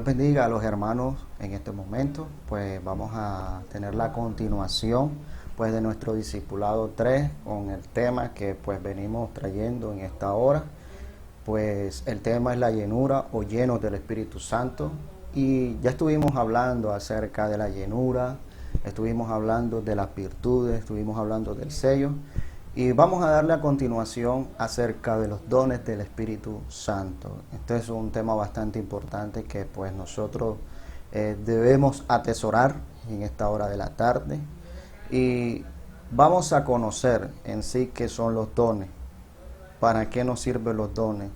bendiga a los hermanos en este momento. Pues vamos a tener la continuación pues de nuestro discipulado 3 con el tema que pues venimos trayendo en esta hora. Pues el tema es la llenura o llenos del Espíritu Santo, y ya estuvimos hablando acerca de la llenura, estuvimos hablando de las virtudes, estuvimos hablando del sello, y vamos a darle a continuación acerca de los dones del Espíritu Santo. Este es un tema bastante importante que pues nosotros debemos atesorar en esta hora de la tarde, y vamos a conocer en sí qué son los dones, para qué nos sirven los dones,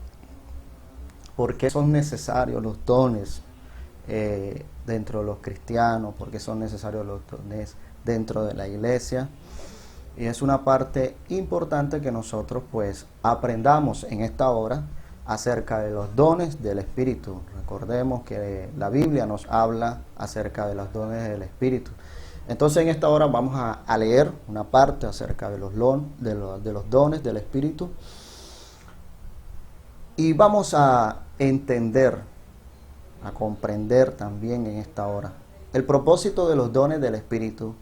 por qué son necesarios los dones dentro de los cristianos, por qué son necesarios los dones dentro de la iglesia. Y es una parte importante que nosotros pues aprendamos en esta hora acerca de los dones del Espíritu. Recordemos que la Biblia nos habla acerca de los dones del Espíritu. Entonces en esta hora vamos a leer una parte acerca de los dones del Espíritu, y vamos a entender, a comprender también en esta hora. El propósito de los dones del Espíritu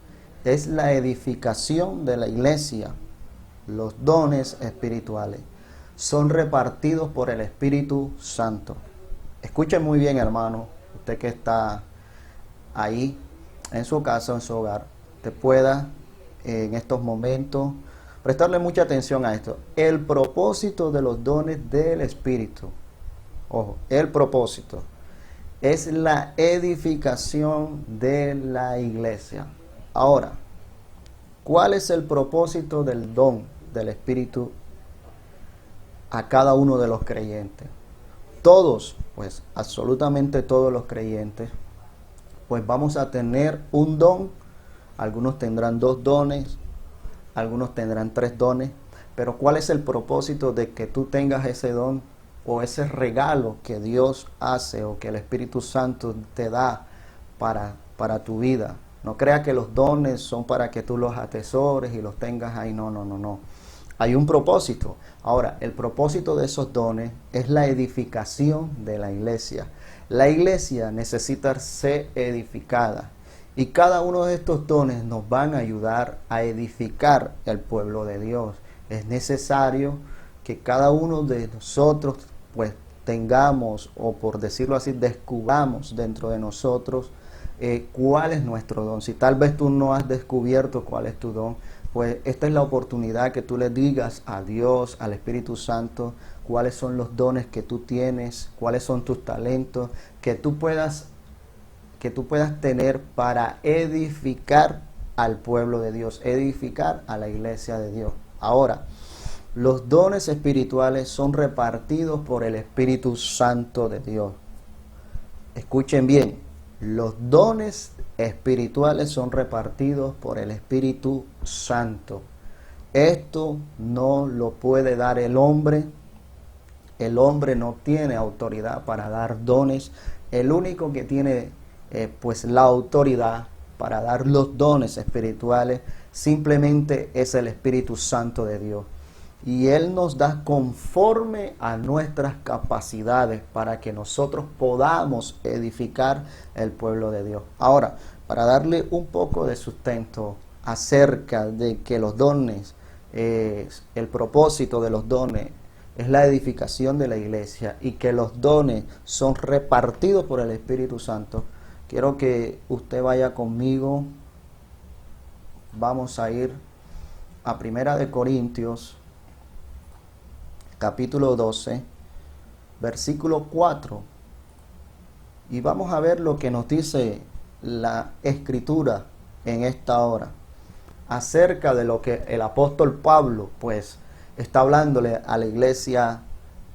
es la edificación de la iglesia. Los dones espirituales son repartidos por el Espíritu Santo. Escuchen muy bien, hermano, usted que está ahí en su casa, en su hogar, te pueda en estos momentos prestarle mucha atención a esto. El propósito de los dones del Espíritu, ojo, el propósito es la edificación de la iglesia. Ahora, ¿cuál es el propósito del don del Espíritu a cada uno de los creyentes? Todos, pues absolutamente todos los creyentes, pues vamos a tener un don. Algunos tendrán 2 dones, algunos tendrán 3 dones, pero ¿cuál es el propósito de que tú tengas ese don o ese regalo que Dios hace o que el Espíritu Santo te da para tu vida? No creas que los dones son para que tú los atesores y los tengas ahí. No. Hay un propósito. Ahora, el propósito de esos dones es la edificación de la iglesia. La iglesia necesita ser edificada, y cada uno de estos dones nos van a ayudar a edificar el pueblo de Dios. Es necesario que cada uno de nosotros pues tengamos, o por decirlo así, descubramos dentro de nosotros cuál es nuestro don. Si tal vez tú no has descubierto cuál es tu don, pues esta es la oportunidad que tú le digas a Dios, al Espíritu Santo, cuáles son los dones que tú tienes, cuáles son tus talentos, que tú puedas tener para edificar al pueblo de Dios, edificar a la iglesia de Dios. Ahora, los dones espirituales son repartidos por el Espíritu Santo de Dios. Escuchen bien, los dones espirituales son repartidos por el Espíritu Santo. Esto no lo puede dar el hombre. El hombre no tiene autoridad para dar dones. El único que tiene pues la autoridad para dar los dones espirituales simplemente es el Espíritu Santo de Dios. Y Él nos da conforme a nuestras capacidades para que nosotros podamos edificar el pueblo de Dios. Ahora, para darle un poco de sustento acerca de que los dones, el propósito de los dones es la edificación de la iglesia, y que los dones son repartidos por el Espíritu Santo, quiero que usted vaya conmigo. Vamos a ir a 1 Corintios capítulo 12, versículo 4, y vamos a ver lo que nos dice la Escritura en esta hora acerca de lo que el apóstol Pablo pues está hablándole a la iglesia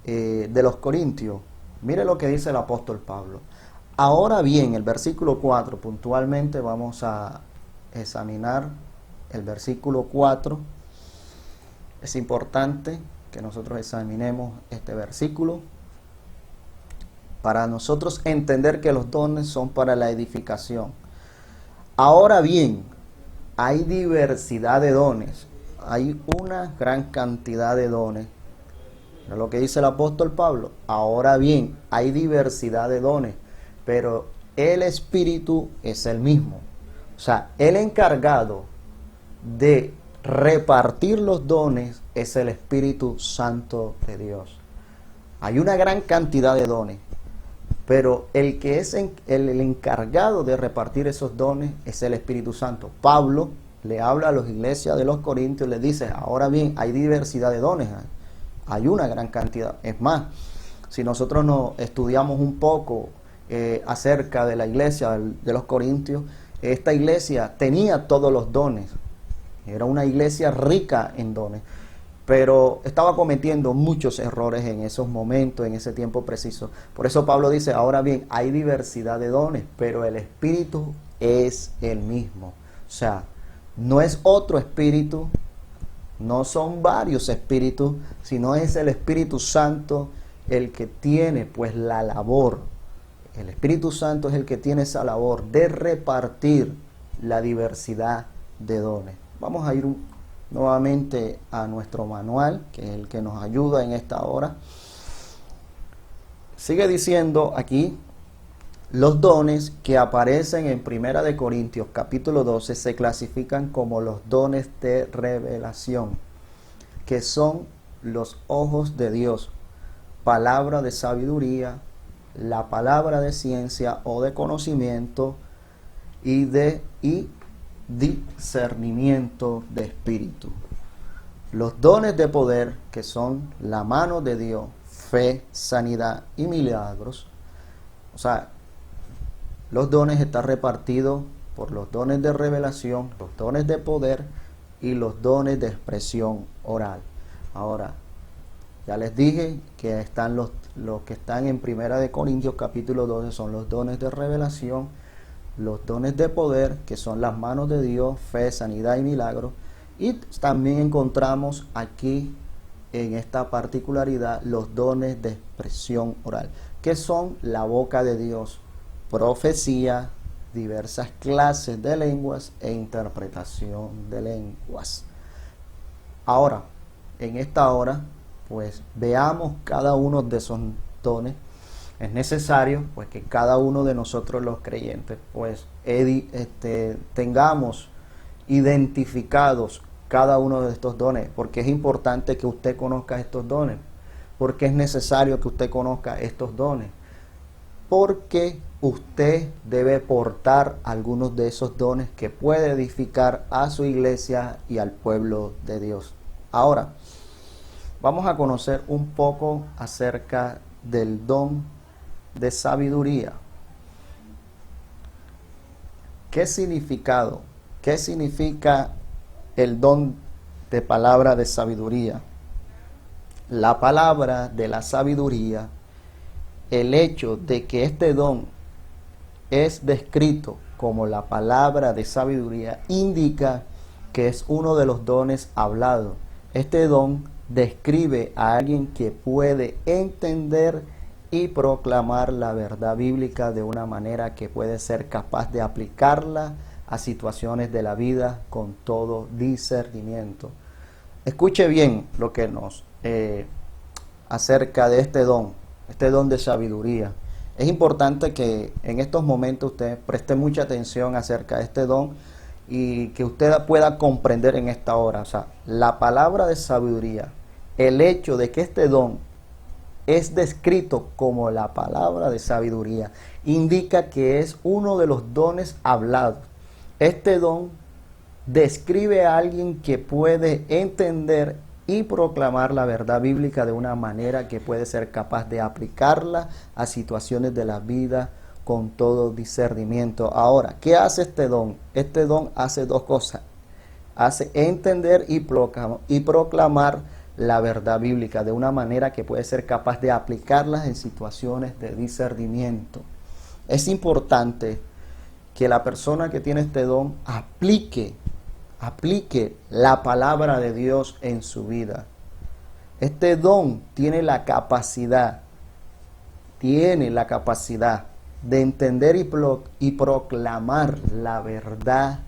de los Corintios. Mire lo que dice el apóstol Pablo. Ahora bien, el versículo 4, puntualmente vamos a examinar el versículo 4. Es importante que nosotros examinemos este versículo para nosotros entender que los dones son para la edificación. Ahora bien, hay diversidad de dones, hay una gran cantidad de dones. ¿No es lo que dice el apóstol Pablo? Ahora bien, hay diversidad de dones, pero el Espíritu es el mismo. O sea, el encargado de repartir los dones es el Espíritu Santo de Dios. Hay una gran cantidad de dones, pero el que es el encargado de repartir esos dones es el Espíritu Santo. Pablo le habla a las iglesias de los Corintios, le dice, ahora bien, hay diversidad de dones, hay una gran cantidad. Es más, si nosotros nos estudiamos un poco acerca de la iglesia de los Corintios, esta iglesia tenía todos los dones, era una iglesia rica en dones, pero estaba cometiendo muchos errores en esos momentos, en ese tiempo preciso. Por eso Pablo dice, ahora bien, hay diversidad de dones, pero el Espíritu es el mismo. O sea, no es otro espíritu, no son varios espíritus, sino es el Espíritu Santo el que tiene pues la labor. El Espíritu Santo es el que tiene esa labor de repartir la diversidad de dones. Vamos a ir nuevamente a nuestro manual, que es el que nos ayuda en esta hora. Sigue diciendo aquí, los dones que aparecen en Primera de Corintios capítulo 12 se clasifican como los dones de revelación, que son los ojos de Dios, palabra de sabiduría, la palabra de ciencia o de conocimiento y discernimiento de espíritu. Los dones de poder, que son la mano de Dios, fe, sanidad y milagros. O sea, los dones están repartidos por los dones de revelación, los dones de poder y los dones de expresión oral. Ahora, ya les dije que están los que están en Primera de Corintios capítulo 12 son los dones de revelación, los dones de poder, que son las manos de Dios, fe, sanidad y milagros. Y también encontramos aquí en esta particularidad los dones de expresión oral, que son la boca de Dios, profecía, diversas clases de lenguas e interpretación de lenguas. Ahora, en esta hora, pues veamos cada uno de esos dones. Es necesario pues que cada uno de nosotros los creyentes pues tengamos identificados cada uno de estos dones, porque es importante que usted conozca estos dones, porque es necesario que usted conozca estos dones, porque usted debe portar algunos de esos dones que puede edificar a su iglesia y al pueblo de Dios. Ahora, vamos a conocer un poco acerca del don de sabiduría. ¿Qué significa el don de palabra de sabiduría? La palabra de la sabiduría, el hecho de que este don es descrito como la palabra de sabiduría, indica que es uno de los dones hablados. Este don describe a alguien que puede entender y proclamar la verdad bíblica de una manera que puede ser capaz de aplicarla a situaciones de la vida con todo discernimiento. Escuche bien lo que nos acerca de este don de sabiduría. Es importante que en estos momentos usted preste mucha atención acerca de este don y que usted pueda comprender en esta hora. O sea, la palabra de sabiduría, el hecho de que este don es descrito como la palabra de sabiduría, indica que es uno de los dones hablados. Este don describe a alguien que puede entender y proclamar la verdad bíblica de una manera que puede ser capaz de aplicarla a situaciones de la vida con todo discernimiento. Ahora, ¿qué hace este don? Este don hace dos cosas. Hace entender y proclamar la verdad bíblica de una manera que puede ser capaz de aplicarlas en situaciones de discernimiento. Es importante que la persona que tiene este don aplique la palabra de Dios en su vida. Este don tiene la capacidad de entender y proclamar la verdad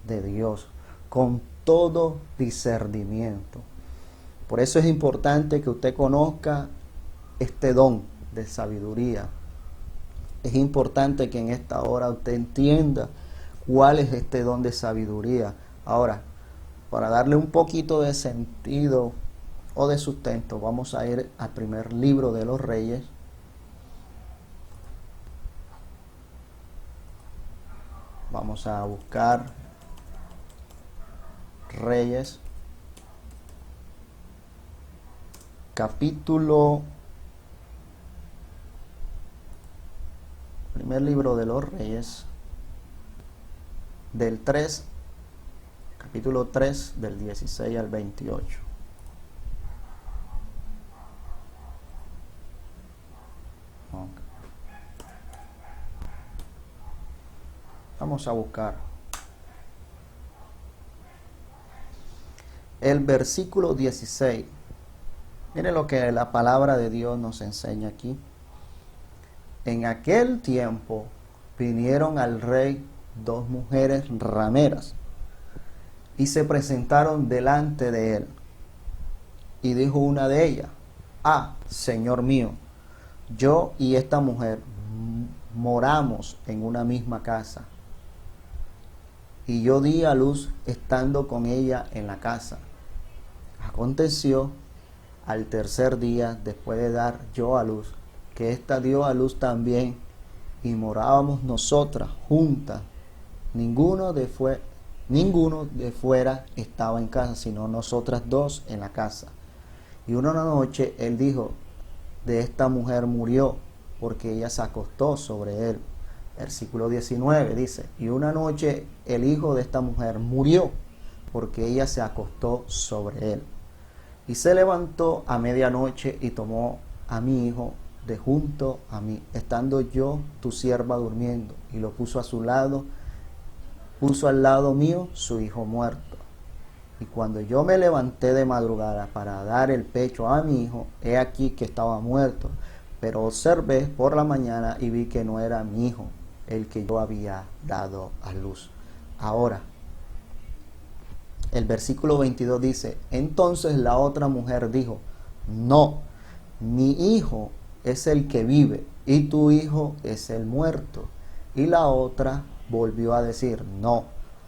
de Dios con todo discernimiento. Por eso es importante que usted conozca este don de sabiduría. Es importante que en esta hora usted entienda cuál es este don de sabiduría. Ahora, para darle un poquito de sentido o de sustento, vamos a ir al primer libro de los Reyes. Vamos a buscar Reyes, primer libro de los Reyes, del 3, capítulo 3, del 16 al 28. Vamos a buscar el versículo 16. Miren lo que la palabra de Dios nos enseña aquí. En aquel tiempo vinieron al rey dos mujeres rameras y se presentaron delante de él. Y dijo una de ellas: Ah, Señor mío, yo y esta mujer moramos en una misma casa, y yo di a luz estando con ella en la casa. Aconteció al tercer día, después de dar yo a luz, que ésta dio a luz también, y morábamos nosotras juntas. Ninguno de fuera estaba en casa, sino nosotras dos en la casa. Y una noche él dijo: de esta mujer murió, porque ella se acostó sobre él. Versículo 19 dice: y una noche el hijo de esta mujer murió, porque ella se acostó sobre él. Y se levantó a medianoche y tomó a mi hijo de junto a mí, estando yo tu sierva durmiendo, y lo puso a su lado, puso al lado mío su hijo muerto. Y cuando yo me levanté de madrugada para dar el pecho a mi hijo, he aquí que estaba muerto. Pero observé por la mañana y vi que no era mi hijo el que yo había dado a luz. Ahora, el versículo 22 dice: entonces la otra mujer dijo: no, mi hijo es el que vive y tu hijo es el muerto. Y la otra volvió a decir: no,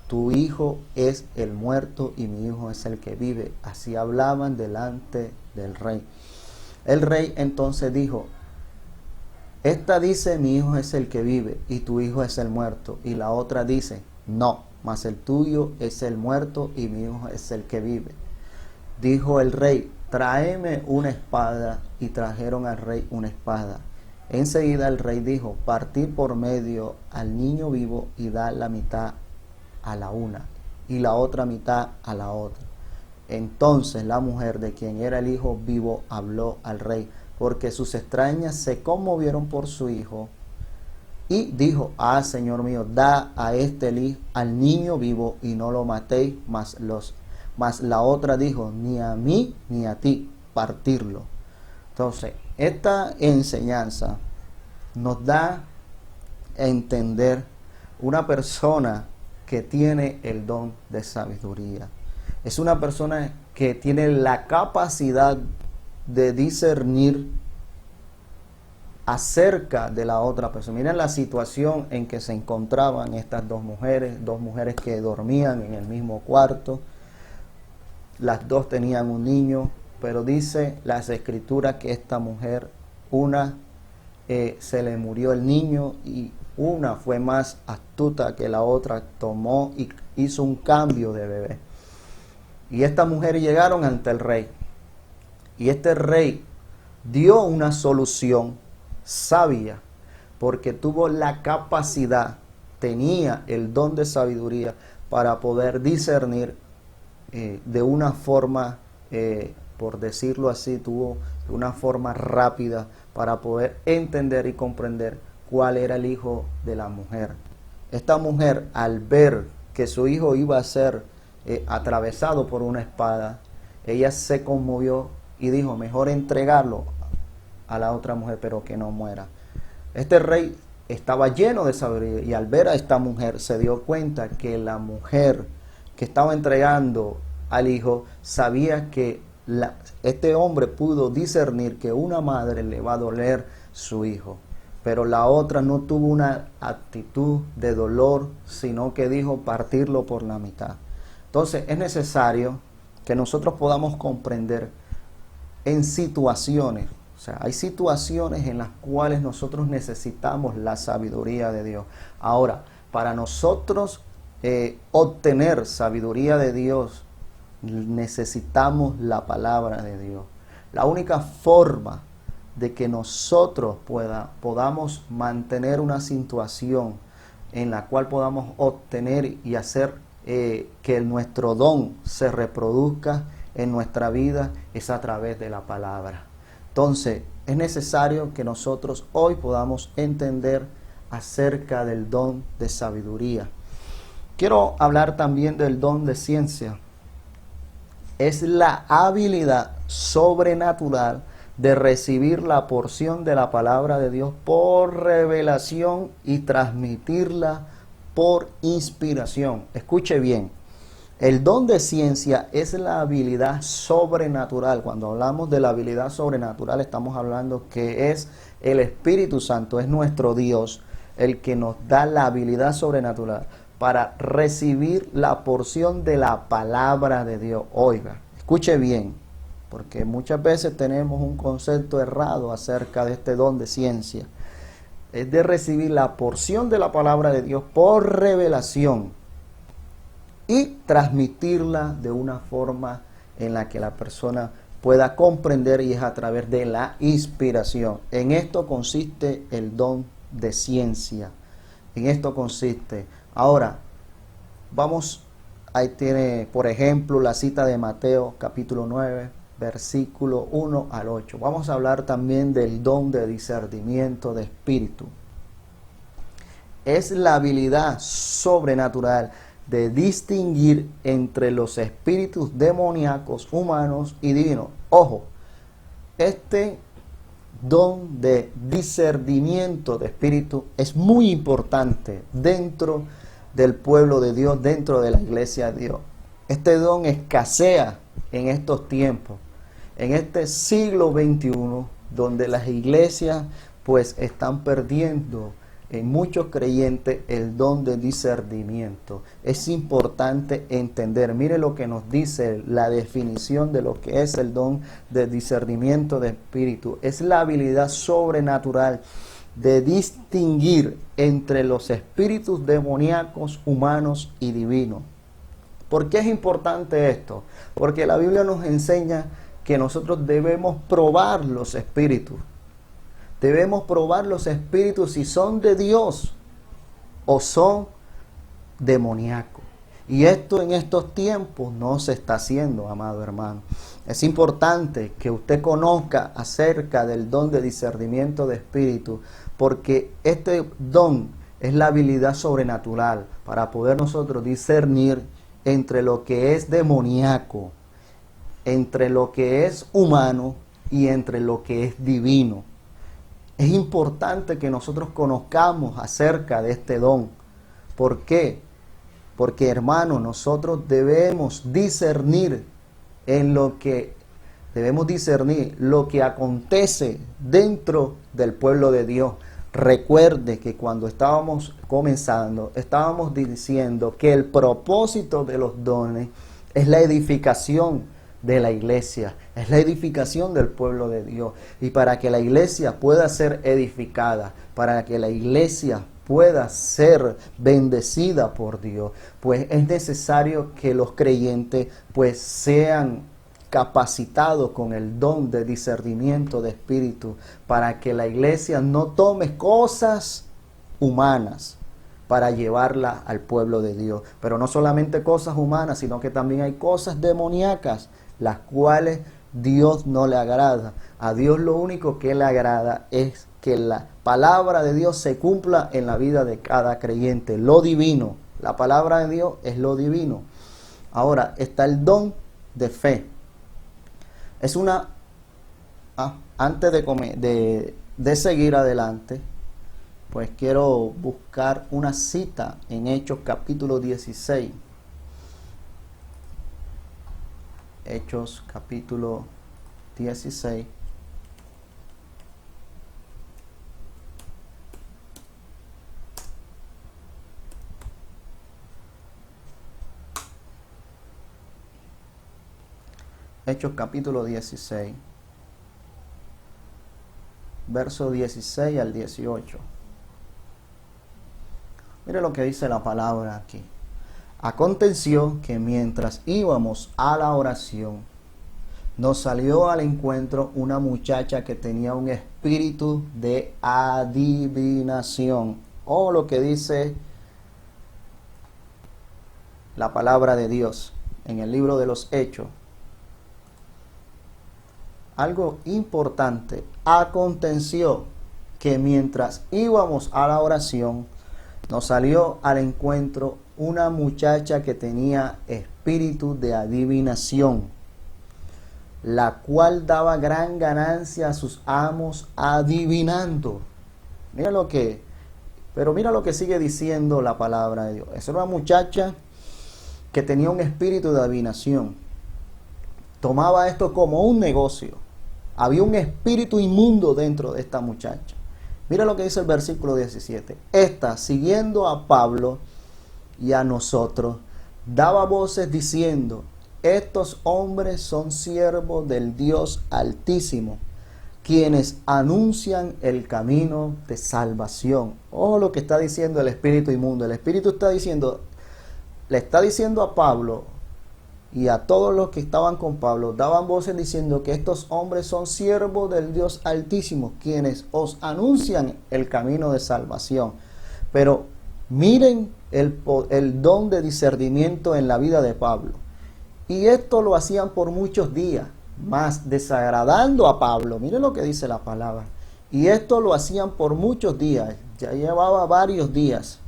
tu hijo es el muerto y mi hijo es el que vive. Así hablaban delante del rey. El rey entonces dijo: esta dice: mi hijo es el que vive y tu hijo es el muerto. Y la otra dice: no, mas el tuyo es el muerto y mi hijo es el que vive. Dijo el rey: tráeme una espada. Y trajeron al rey una espada. Enseguida el rey dijo: partir por medio al niño vivo y dar la mitad a la una y la otra mitad a la otra. Entonces la mujer de quien era el hijo vivo habló al rey, porque sus extrañas se conmovieron por su hijo, y dijo: ah, señor mío, da a al niño vivo y no lo matéis. Mas la otra dijo: ni a mí ni a ti partirlo. Entonces, esta enseñanza nos da a entender una persona que tiene el don de sabiduría. Es una persona que tiene la capacidad de discernir acerca de la otra persona. Miren la situación en que se encontraban estas dos mujeres que dormían en el mismo cuarto. Las dos tenían un niño, pero dice las escrituras que esta mujer, una se le murió el niño, y una fue más astuta que la otra, tomó y hizo un cambio de bebé. Y estas mujeres llegaron ante el rey, y este rey dio una solución sabia, porque tuvo la capacidad, tenía el don de sabiduría para poder discernir de una forma, por decirlo así, tuvo una forma rápida para poder entender y comprender cuál era el hijo de la mujer. Esta mujer, al ver que su hijo iba a ser atravesado por una espada, ella se conmovió y dijo: mejor entregarlo a la otra mujer, pero que no muera. Este rey estaba lleno de sabiduría, y al ver a esta mujer se dio cuenta que la mujer que estaba entregando al hijo sabía que este hombre pudo discernir que una madre le va a doler su hijo. pero la otra no tuvo una actitud de dolor, sino que dijo partirlo por la mitad. Entonces es necesario que nosotros podamos comprender en situaciones, o sea, hay situaciones en las cuales nosotros necesitamos la sabiduría de Dios. Ahora, para nosotros obtener sabiduría de Dios, necesitamos la palabra de Dios. La única forma de que nosotros podamos mantener una situación en la cual podamos obtener y hacer que nuestro don se reproduzca en nuestra vida es a través de la palabra. Entonces, es necesario que nosotros hoy podamos entender acerca del don de sabiduría. Quiero hablar también del don de ciencia. Es la habilidad sobrenatural de recibir la porción de la palabra de Dios por revelación y transmitirla por inspiración. Escuche bien. El don de ciencia es la habilidad sobrenatural. Cuando hablamos de la habilidad sobrenatural, estamos hablando que es el Espíritu Santo, es nuestro Dios, el que nos da la habilidad sobrenatural para recibir la porción de la palabra de Dios. Oiga, escuche bien, porque muchas veces tenemos un concepto errado acerca de este don de ciencia. Es de recibir la porción de la palabra de Dios por revelación y transmitirla de una forma en la que la persona pueda comprender, y es a través de la inspiración. En esto consiste el don de ciencia. En esto consiste. Ahora, vamos, ahí tiene, por ejemplo, la cita de Mateo capítulo 9, versículo 1 al 8. Vamos a hablar también del don de discernimiento de espíritu. Es la habilidad sobrenatural de distinguir entre los espíritus demoníacos, humanos y divinos. Ojo, este don de discernimiento de espíritu es muy importante dentro del pueblo de Dios, dentro de la iglesia de Dios. Este don escasea en estos tiempos, en este siglo XXI, donde las iglesias pues están perdiendo en muchos creyentes el don de discernimiento. Es importante entender. Mire lo que nos dice la definición de lo que es el don de discernimiento de espíritu. Es la habilidad sobrenatural de distinguir entre los espíritus demoníacos, humanos y divinos. ¿Por qué es importante esto? Porque la Biblia nos enseña que nosotros debemos probar los espíritus. Debemos probar los espíritus si son de Dios o son demoníacos. Y esto en estos tiempos no se está haciendo, amado hermano. Es importante que usted conozca acerca del don de discernimiento de espíritu, porque este don es la habilidad sobrenatural para poder nosotros discernir entre lo que es demoníaco, entre lo que es humano y entre lo que es divino. Es importante que nosotros conozcamos acerca de este don. ¿Por qué? Porque, hermano, nosotros debemos discernir lo que acontece dentro del pueblo de Dios. Recuerde que cuando estábamos comenzando, estábamos diciendo que el propósito de los dones es la edificación de la iglesia, es la edificación del pueblo de Dios. Y para que la iglesia pueda ser edificada, para que la iglesia pueda ser bendecida por Dios, pues es necesario que los creyentes pues sean capacitados con el don de discernimiento de espíritu, para que la iglesia no tome cosas humanas para llevarla al pueblo de Dios. Pero no solamente cosas humanas, sino que también hay cosas demoníacas, las cuales Dios no le agrada. A Dios lo único que le agrada es que la palabra de Dios se cumpla en la vida de cada creyente, lo divino. La palabra de Dios es lo divino. Ahora está el don de fe. Es una... antes de seguir adelante, pues quiero buscar una cita en Hechos capítulo 16. Hechos capítulo 16. Hechos capítulo 16, verso 16 al 18. Mire lo que dice la palabra aquí. Aconteció que mientras íbamos a la oración, nos salió al encuentro una muchacha que tenía un espíritu de adivinación, o lo que dice la palabra de Dios en el libro de los Hechos. Algo importante. Aconteció que mientras íbamos a la oración, nos salió al encuentro una muchacha que tenía espíritu de adivinación, la cual daba gran ganancia a sus amos adivinando. Mira lo que sigue diciendo la palabra de Dios. Es una muchacha que tenía un espíritu de adivinación. Tomaba esto como un negocio. Había un espíritu inmundo dentro de esta muchacha. Mira lo que dice el versículo 17. Esta, siguiendo a Pablo y a nosotros, daba voces diciendo: estos hombres son siervos del Dios Altísimo, quienes anuncian el camino de salvación. Oh, lo que está diciendo el espíritu inmundo. El espíritu le está diciendo a Pablo y a todos los que estaban con Pablo, daban voces diciendo que estos hombres son siervos del Dios Altísimo, quienes os anuncian el camino de salvación. Pero miren el don de discernimiento en la vida de Pablo. Y esto lo hacían por muchos días, más desagradando a Pablo. Miren lo que dice la palabra. Y esto lo hacían por muchos días. Ya llevaba varios días.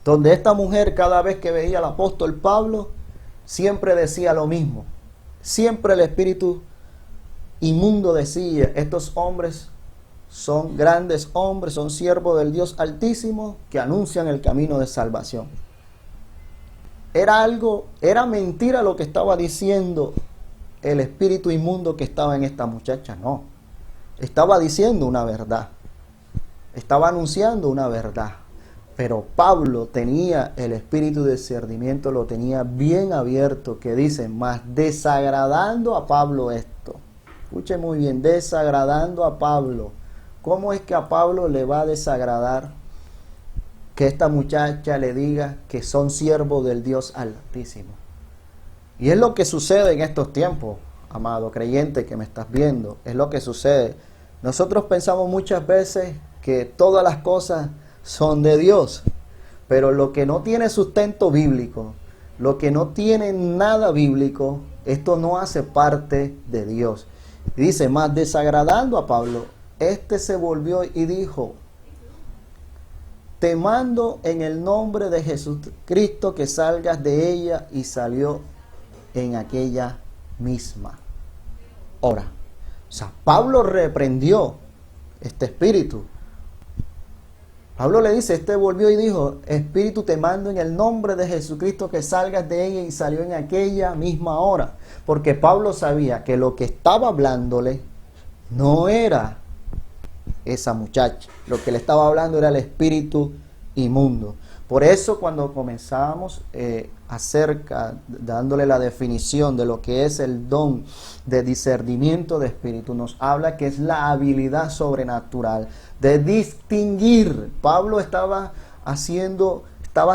Donde esta mujer, cada vez que veía al apóstol Pablo, siempre decía lo mismo. Siempre el espíritu inmundo decía: estos hombres son grandes hombres, son siervos del Dios Altísimo, que anuncian el camino de salvación. Era mentira lo que estaba diciendo el espíritu inmundo que estaba en esta muchacha. No, estaba diciendo una verdad, estaba anunciando una verdad. Pero Pablo tenía el espíritu de discernimiento, lo tenía bien abierto, que dice: más desagradando a Pablo esto. Escuche muy bien, desagradando a Pablo. ¿Cómo es que a Pablo le va a desagradar que esta muchacha le diga que son siervos del Dios Altísimo? Y es lo que sucede en estos tiempos, amado creyente que me estás viendo. Es lo que sucede. Nosotros pensamos muchas veces que todas las cosas son de Dios, pero lo que no tiene sustento bíblico, lo que no tiene nada bíblico, esto no hace parte de Dios. Y dice: más desagradando a Pablo, este se volvió y dijo: te mando en el nombre de Jesucristo que salgas de ella, y salió en aquella misma hora. O sea, Pablo reprendió este espíritu. Pablo le dice: este volvió y dijo: espíritu, te mando en el nombre de Jesucristo que salgas de ella, y salió en aquella misma hora. Porque Pablo sabía que lo que estaba hablándole no era esa muchacha, lo que le estaba hablando era el espíritu inmundo. Por eso, cuando comenzamos dándole la definición de lo que es el don de discernimiento de espíritu, nos habla que es la habilidad sobrenatural de distinguir. Pablo estaba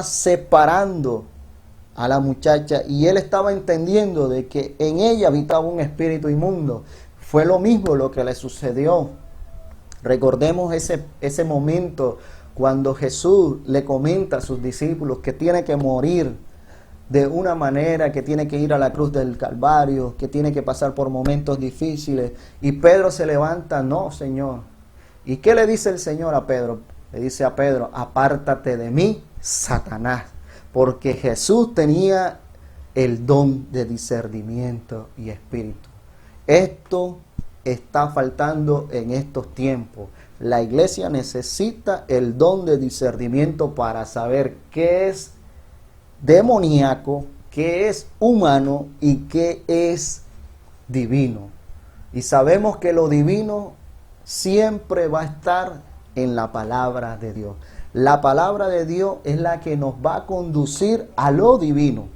separando a la muchacha, y él estaba entendiendo de que en ella habitaba un espíritu inmundo. Fue lo mismo lo que le sucedió. Recordemos ese momento cuando Jesús le comenta a sus discípulos que tiene que morir de una manera, que tiene que ir a la cruz del Calvario, que tiene que pasar por momentos difíciles. Y Pedro se levanta: no, Señor. ¿Y qué le dice el Señor a Pedro? Le dice a Pedro: apártate de mí, Satanás. Porque Jesús tenía el don de discernimiento y espíritu. Esto está faltando en estos tiempos. La iglesia necesita el don de discernimiento para saber qué es demoníaco, qué es humano y qué es divino. Y sabemos que lo divino siempre va a estar en la palabra de Dios. La palabra de Dios es la que nos va a conducir a lo divino.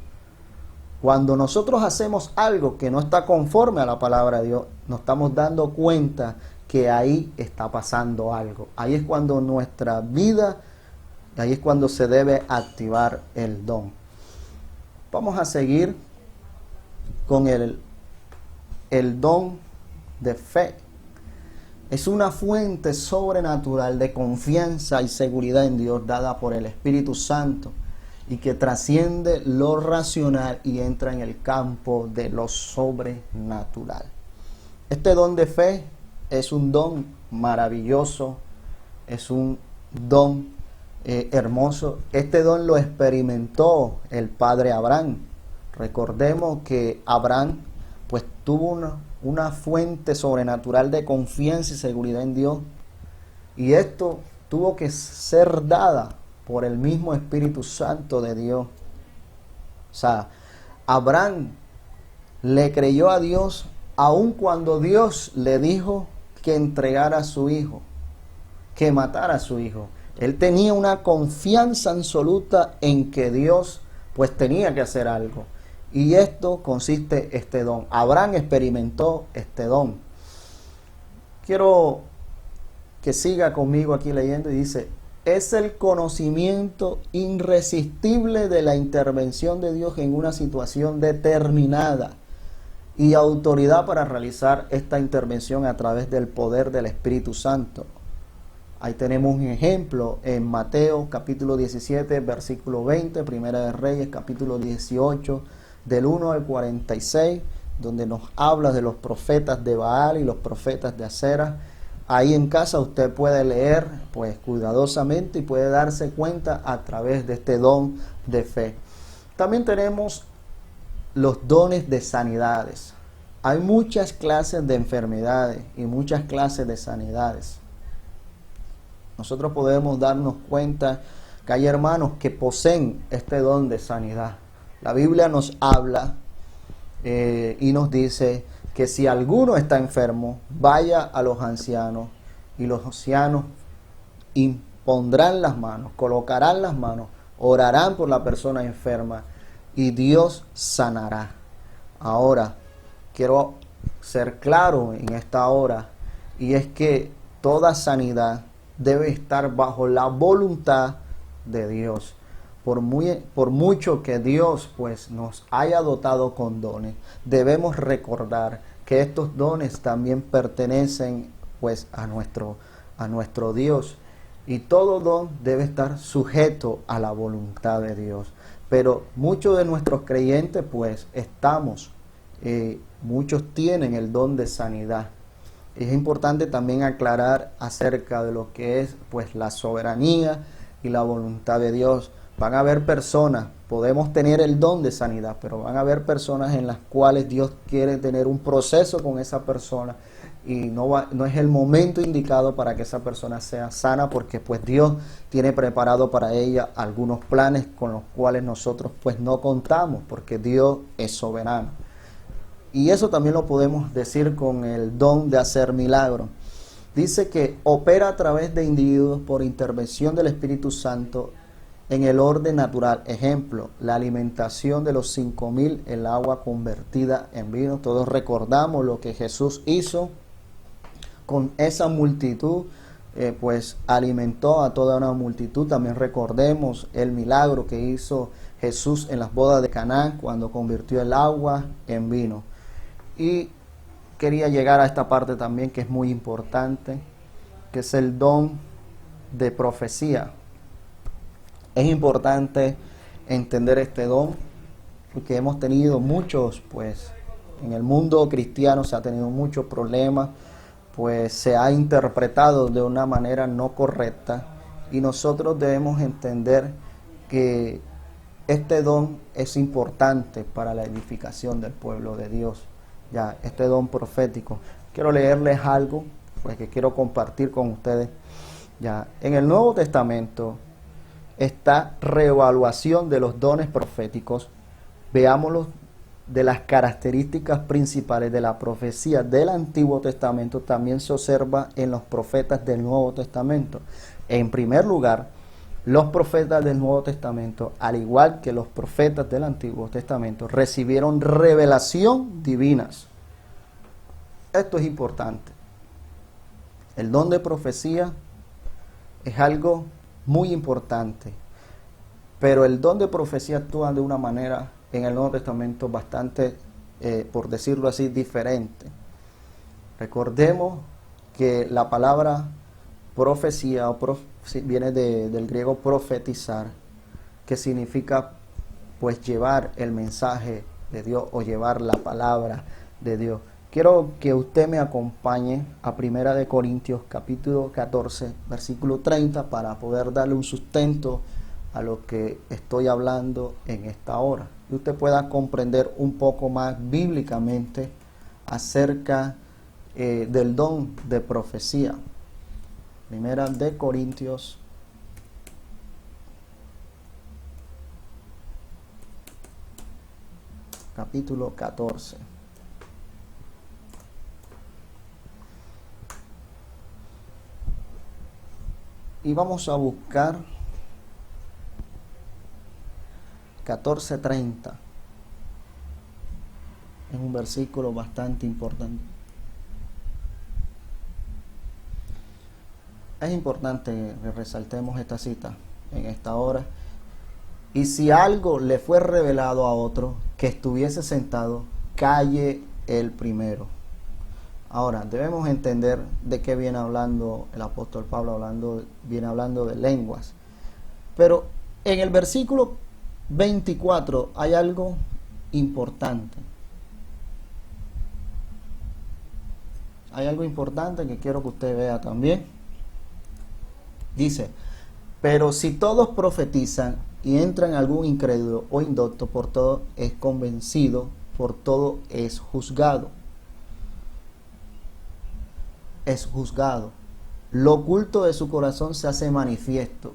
Cuando nosotros hacemos algo que no está conforme a la palabra de Dios, nos estamos dando cuenta que ahí está pasando algo. Ahí es cuando nuestra vida, ahí es cuando se debe activar el don. Vamos a seguir con el don de fe. Es una fuente sobrenatural de confianza y seguridad en Dios dada por el Espíritu Santo y que trasciende lo racional y entra en el campo de lo sobrenatural. Este don de fe es un don maravilloso, es un don hermoso. Este don lo experimentó el padre Abraham. Recordemos que Abraham pues tuvo una fuente sobrenatural de confianza y seguridad en Dios, y esto tuvo que ser dada por el mismo Espíritu Santo de Dios. O sea, Abraham le creyó a Dios aun cuando Dios le dijo que entregara a su hijo, que matara a su hijo. Él tenía una confianza absoluta en que Dios pues tenía que hacer algo. Y esto consiste este don. Abraham experimentó este don. Quiero que siga conmigo aquí leyendo y dice: es el conocimiento irresistible de la intervención de Dios en una situación determinada y autoridad para realizar esta intervención a través del poder del Espíritu Santo. Ahí tenemos un ejemplo en Mateo capítulo 17, versículo 20, Primera de Reyes capítulo 18, del 1 al 46, donde nos habla de los profetas de Baal y los profetas de Acera. Ahí en casa usted puede leer pues cuidadosamente y puede darse cuenta a través de este don de fe. También tenemos los dones de sanidades. Hay muchas clases de enfermedades y muchas clases de sanidades. Nosotros podemos darnos cuenta que hay hermanos que poseen este don de sanidad. La Biblia nos habla y nos dice que si alguno está enfermo, vaya a los ancianos, y los ancianos impondrán las manos, colocarán las manos, orarán por la persona enferma y Dios sanará. Ahora, quiero ser claro en esta hora, y es que toda sanidad debe estar bajo la voluntad de Dios. Por mucho que Dios pues nos haya dotado con dones, debemos recordar que estos dones también pertenecen pues a nuestro Dios, y todo don debe estar sujeto a la voluntad de Dios. Pero muchos de nuestros creyentes pues muchos tienen el don de sanidad. Es importante también aclarar acerca de lo que es pues la soberanía y la voluntad de Dios. Van a haber personas, podemos tener el don de sanidad, pero van a haber personas en las cuales Dios quiere tener un proceso con esa persona y no es el momento indicado para que esa persona sea sana, porque pues Dios tiene preparado para ella algunos planes con los cuales nosotros pues no contamos, porque Dios es soberano. Y eso también lo podemos decir con el don de hacer milagros. Dice que opera a través de individuos por intervención del Espíritu Santo en el orden natural. Ejemplo, la alimentación de los 5,000, el agua convertida en vino. Todos recordamos lo que Jesús hizo con esa multitud, pues alimentó a toda una multitud. También recordemos el milagro que hizo Jesús en las bodas de Caná, cuando convirtió el agua en vino. Y quería llegar a esta parte también, que es muy importante, que es el don de profecía. Es importante entender este don, porque hemos tenido muchos, pues, en el mundo cristiano se ha tenido muchos problemas, pues se ha interpretado de una manera no correcta, y nosotros debemos entender que este don es importante para la edificación del pueblo de Dios. Ya, este don profético. Quiero leerles algo, pues, que quiero compartir con ustedes. Ya, en el Nuevo Testamento, esta reevaluación de los dones proféticos, veámoslo, de las características principales de la profecía del Antiguo Testamento, también se observa en los profetas del Nuevo Testamento. En primer lugar, Los profetas del Nuevo Testamento, al igual que los profetas del Antiguo Testamento, recibieron revelación divinas. Esto es importante. El don de profecía es algo muy importante, pero el don de profecía actúa de una manera en el Nuevo Testamento bastante, por decirlo así, diferente. Recordemos que la palabra profecía viene del griego profetizar, que significa pues llevar el mensaje de Dios o llevar la palabra de Dios. Quiero que usted me acompañe a 1 Corintios capítulo 14, versículo 30, para poder darle un sustento a lo que estoy hablando en esta hora. Y usted pueda comprender un poco más bíblicamente acerca del don de profecía. 1 Corintios capítulo 14. Y vamos a buscar 14:30. Es un versículo bastante importante. Es importante que resaltemos esta cita en esta hora. Y si algo le fue revelado a otro que estuviese sentado, calle el primero. Ahora, debemos entender de qué viene hablando el apóstol Pablo, viene hablando de lenguas. Pero en el versículo 24 hay algo importante. Hay algo importante que quiero que usted vea también. Dice, pero si todos profetizan y entran algún incrédulo o indocto, por todo es convencido, por todo es juzgado. Es juzgado. Lo oculto de su corazón se hace manifiesto.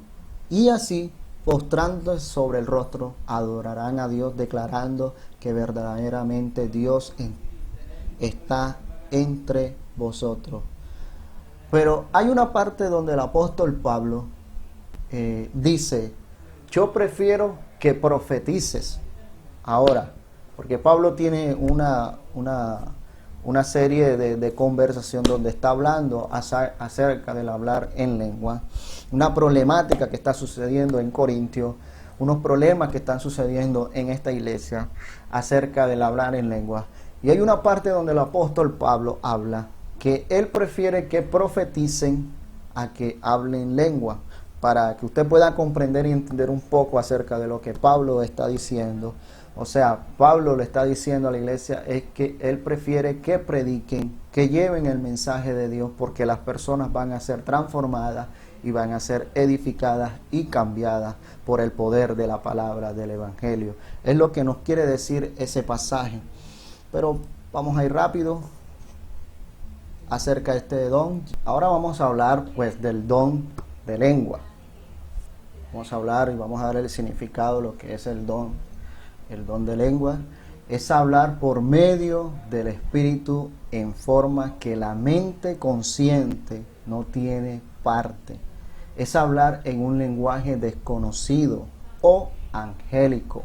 Y así, postrándose sobre el rostro, adorarán a Dios, declarando que verdaderamente Dios está entre vosotros. Pero hay una parte donde el apóstol Pablo dice, yo prefiero que profetices. Ahora, porque Pablo tiene una serie de conversación donde está hablando acerca del hablar en lengua, una problemática que está sucediendo en Corintios, unos problemas que están sucediendo en esta iglesia acerca del hablar en lengua. Y hay una parte donde el apóstol Pablo habla que él prefiere que profeticen a que hablen lengua, para que usted pueda comprender y entender un poco acerca de lo que Pablo está diciendo. O sea, Pablo le está diciendo a la iglesia es que él prefiere que prediquen, que lleven el mensaje de Dios, porque las personas van a ser transformadas y van a ser edificadas y cambiadas por el poder de la palabra del evangelio. Es lo que nos quiere decir ese pasaje. Pero vamos a ir rápido acerca de este don. Ahora vamos a hablar pues del don de lengua. Vamos a hablar y vamos a dar el significado de lo que es el don. El don de lengua es hablar por medio del Espíritu en forma que la mente consciente no tiene parte. Es hablar en un lenguaje desconocido o angélico.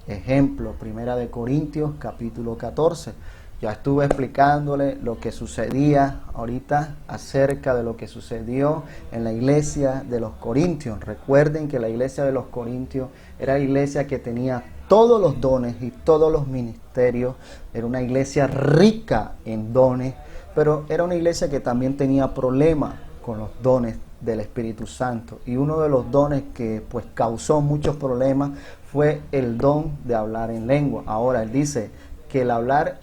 Ejemplo, 1 Corintios capítulo 14. Ya estuve explicándole lo que sucedía ahorita acerca de lo que sucedió en la iglesia de los Corintios. Recuerden que la iglesia de los Corintios era la iglesia que tenía todos los dones y todos los ministerios. Era una iglesia rica en dones, pero era una iglesia que también tenía problemas con los dones del Espíritu Santo. Y uno de los dones que pues causó muchos problemas fue el don de hablar en lengua. Ahora él dice que el hablar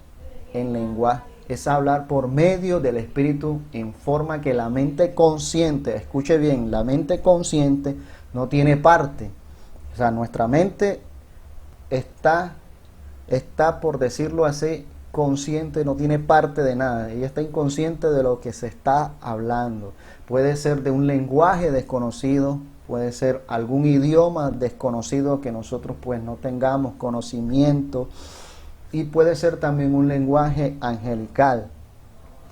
en lengua es hablar por medio del Espíritu en forma que la mente consciente, escuche bien, la mente consciente no tiene parte. O sea, nuestra mente está por decirlo así, consciente, no tiene parte de nada. Ella está inconsciente de lo que se está hablando. Puede ser de un lenguaje desconocido, puede ser algún idioma desconocido que nosotros pues no tengamos conocimiento, y puede ser también un lenguaje angelical.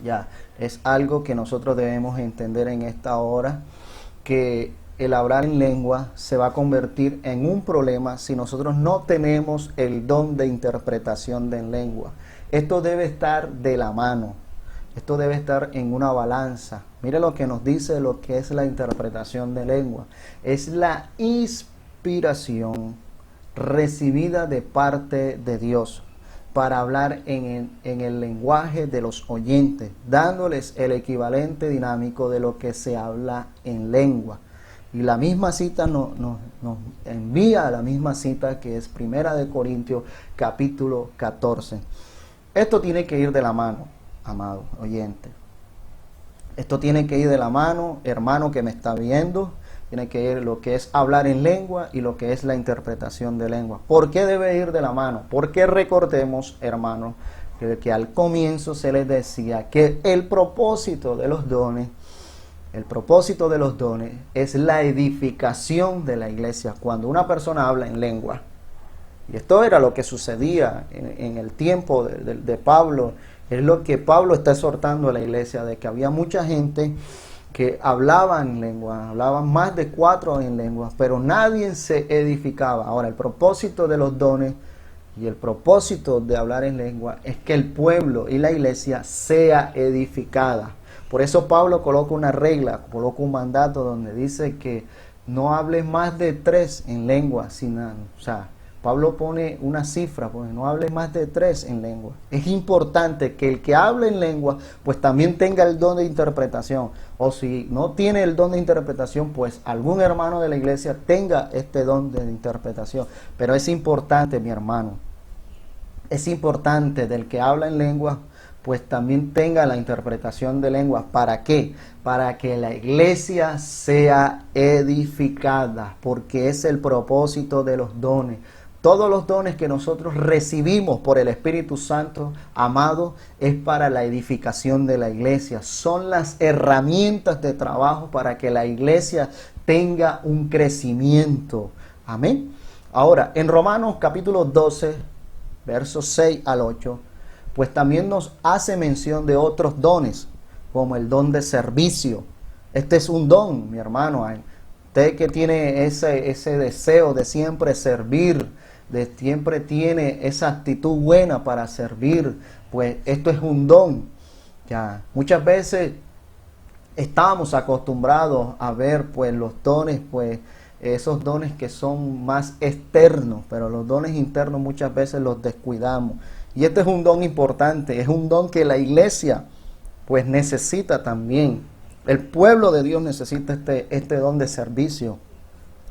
Ya, es algo que nosotros debemos entender en esta hora, que el hablar en lengua se va a convertir en un problema si nosotros no tenemos el don de interpretación de lengua. Esto debe estar de la mano. Esto debe estar en una balanza. Mire lo que nos dice lo que es la interpretación de lengua. Es la inspiración recibida de parte de Dios para hablar en el lenguaje de los oyentes, dándoles el equivalente dinámico de lo que se habla en lengua. Y la misma cita nos envía a la misma cita que es Primera de Corintios capítulo 14. Esto tiene que ir de la mano, amado oyente. Esto tiene que ir de la mano, hermano que me está viendo. Tiene que ir lo que es hablar en lengua y lo que es la interpretación de lengua. ¿Por qué debe ir de la mano? Porque recordemos, hermanos, que al comienzo se les decía que el propósito de los dones es la edificación de la iglesia. Cuando una persona habla en lengua, y esto era lo que sucedía en el tiempo de Pablo, es lo que Pablo está exhortando a la iglesia, de que había mucha gente que hablaban en lengua, hablaban más de 4 en lengua, pero nadie se edificaba. Ahora, el propósito de los dones y el propósito de hablar en lengua es que el pueblo y la iglesia sea edificada. Por eso Pablo coloca una regla, coloca un mandato donde dice que no hables más de 3 en lengua, Pablo pone una cifra, pues no hable más de 3 en lengua. Es importante que el que hable en lengua, pues también tenga el don de interpretación. O si no tiene el don de interpretación, pues algún hermano de la iglesia tenga este don de interpretación. Pero es importante, mi hermano, es importante del que habla en lengua, pues también tenga la interpretación de lengua. ¿Para qué? Para que la iglesia sea edificada, porque es el propósito de los dones. Todos los dones que nosotros recibimos por el Espíritu Santo, amado, es para la edificación de la iglesia. Son las herramientas de trabajo para que la iglesia tenga un crecimiento. Amén. Ahora, en Romanos capítulo 12, versos 6 al 8, pues también nos hace mención de otros dones, como el don de servicio. Este es un don, mi hermano. Usted que tiene ese deseo de siempre servir, siempre tiene esa actitud buena para servir, pues esto es un don. Ya, muchas veces estamos acostumbrados a ver pues los dones, pues esos dones que son más externos, pero los dones internos muchas veces los descuidamos. Y este es un don importante, es un don que la iglesia pues necesita también. El pueblo de Dios necesita este don de servicio.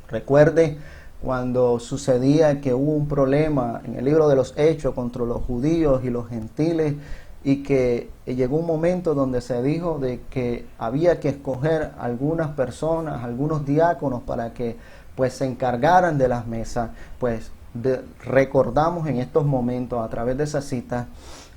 Recuerde cuando sucedía que hubo un problema en el libro de los Hechos contra los judíos y los gentiles, y que llegó un momento donde se dijo de que había que escoger algunas personas, algunos diáconos para que pues se encargaran de las mesas. Pues recordamos en estos momentos a través de esa cita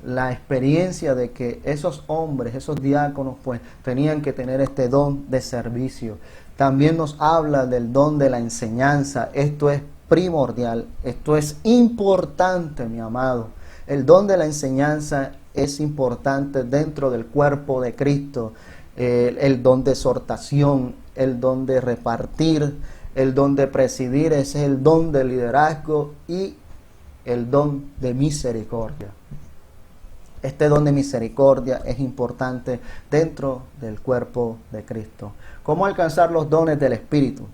la experiencia de que esos hombres, esos diáconos, pues tenían que tener este don de servicio. También nos habla del don de la enseñanza. Esto es primordial, esto es importante, mi amado. El don de la enseñanza es importante dentro del cuerpo de Cristo. El don de exhortación, el don de repartir, el don de presidir, ese es el don de liderazgo y el don de misericordia. Este don de misericordia es importante dentro del cuerpo de Cristo. ¿Cómo alcanzar los dones del Espíritu?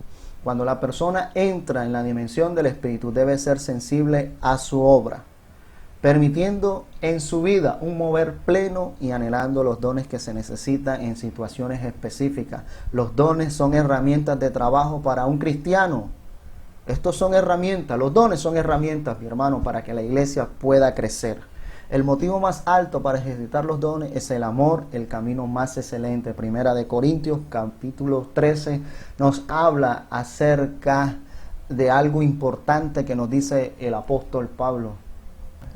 Cuando la persona entra en la dimensión del Espíritu, debe ser sensible a su obra, permitiendo en su vida un mover pleno y anhelando los dones que se necesitan en situaciones específicas. Los dones son herramientas de trabajo para un cristiano. Estos son herramientas, los dones son herramientas, mi hermano, para que la iglesia pueda crecer. El motivo más alto para ejercitar los dones es el amor, el camino más excelente. Primera de Corintios, capítulo 13, nos habla acerca de algo importante que nos dice el apóstol Pablo.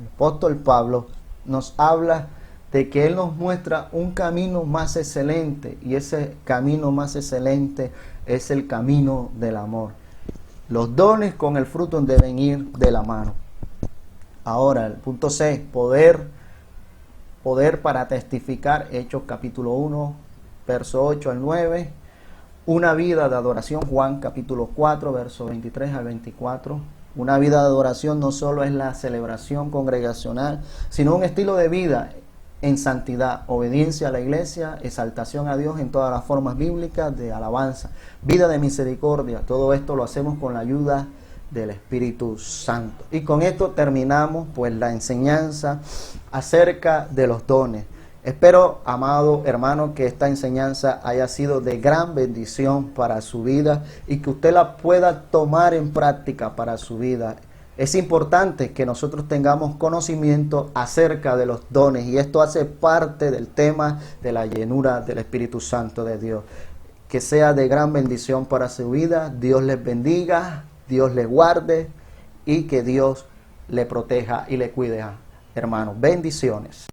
El apóstol Pablo nos habla de que él nos muestra un camino más excelente, y ese camino más excelente es el camino del amor. Los dones con el fruto deben ir de la mano. Ahora, el punto C, poder para testificar, Hechos capítulo 1, verso 8 al 9. una vida de adoración. Juan capítulo 4, versos 23 al 24. Una vida de adoración no solo es la celebración congregacional, sino un estilo de vida en santidad, obediencia a la iglesia, exaltación a Dios en todas las formas bíblicas de alabanza, vida de misericordia. Todo esto lo hacemos con la ayuda del Espíritu Santo. Y con esto terminamos pues la enseñanza acerca de los dones. Espero, amado hermano, que esta enseñanza haya sido de gran bendición para su vida y que usted la pueda tomar en práctica para su vida. Es importante que nosotros tengamos conocimiento acerca de los dones, y esto hace parte del tema de la llenura del Espíritu Santo de Dios. Que sea de gran bendición para su vida. Dios les bendiga, Dios les guarde y que Dios le proteja y le cuide, hermanos. Bendiciones.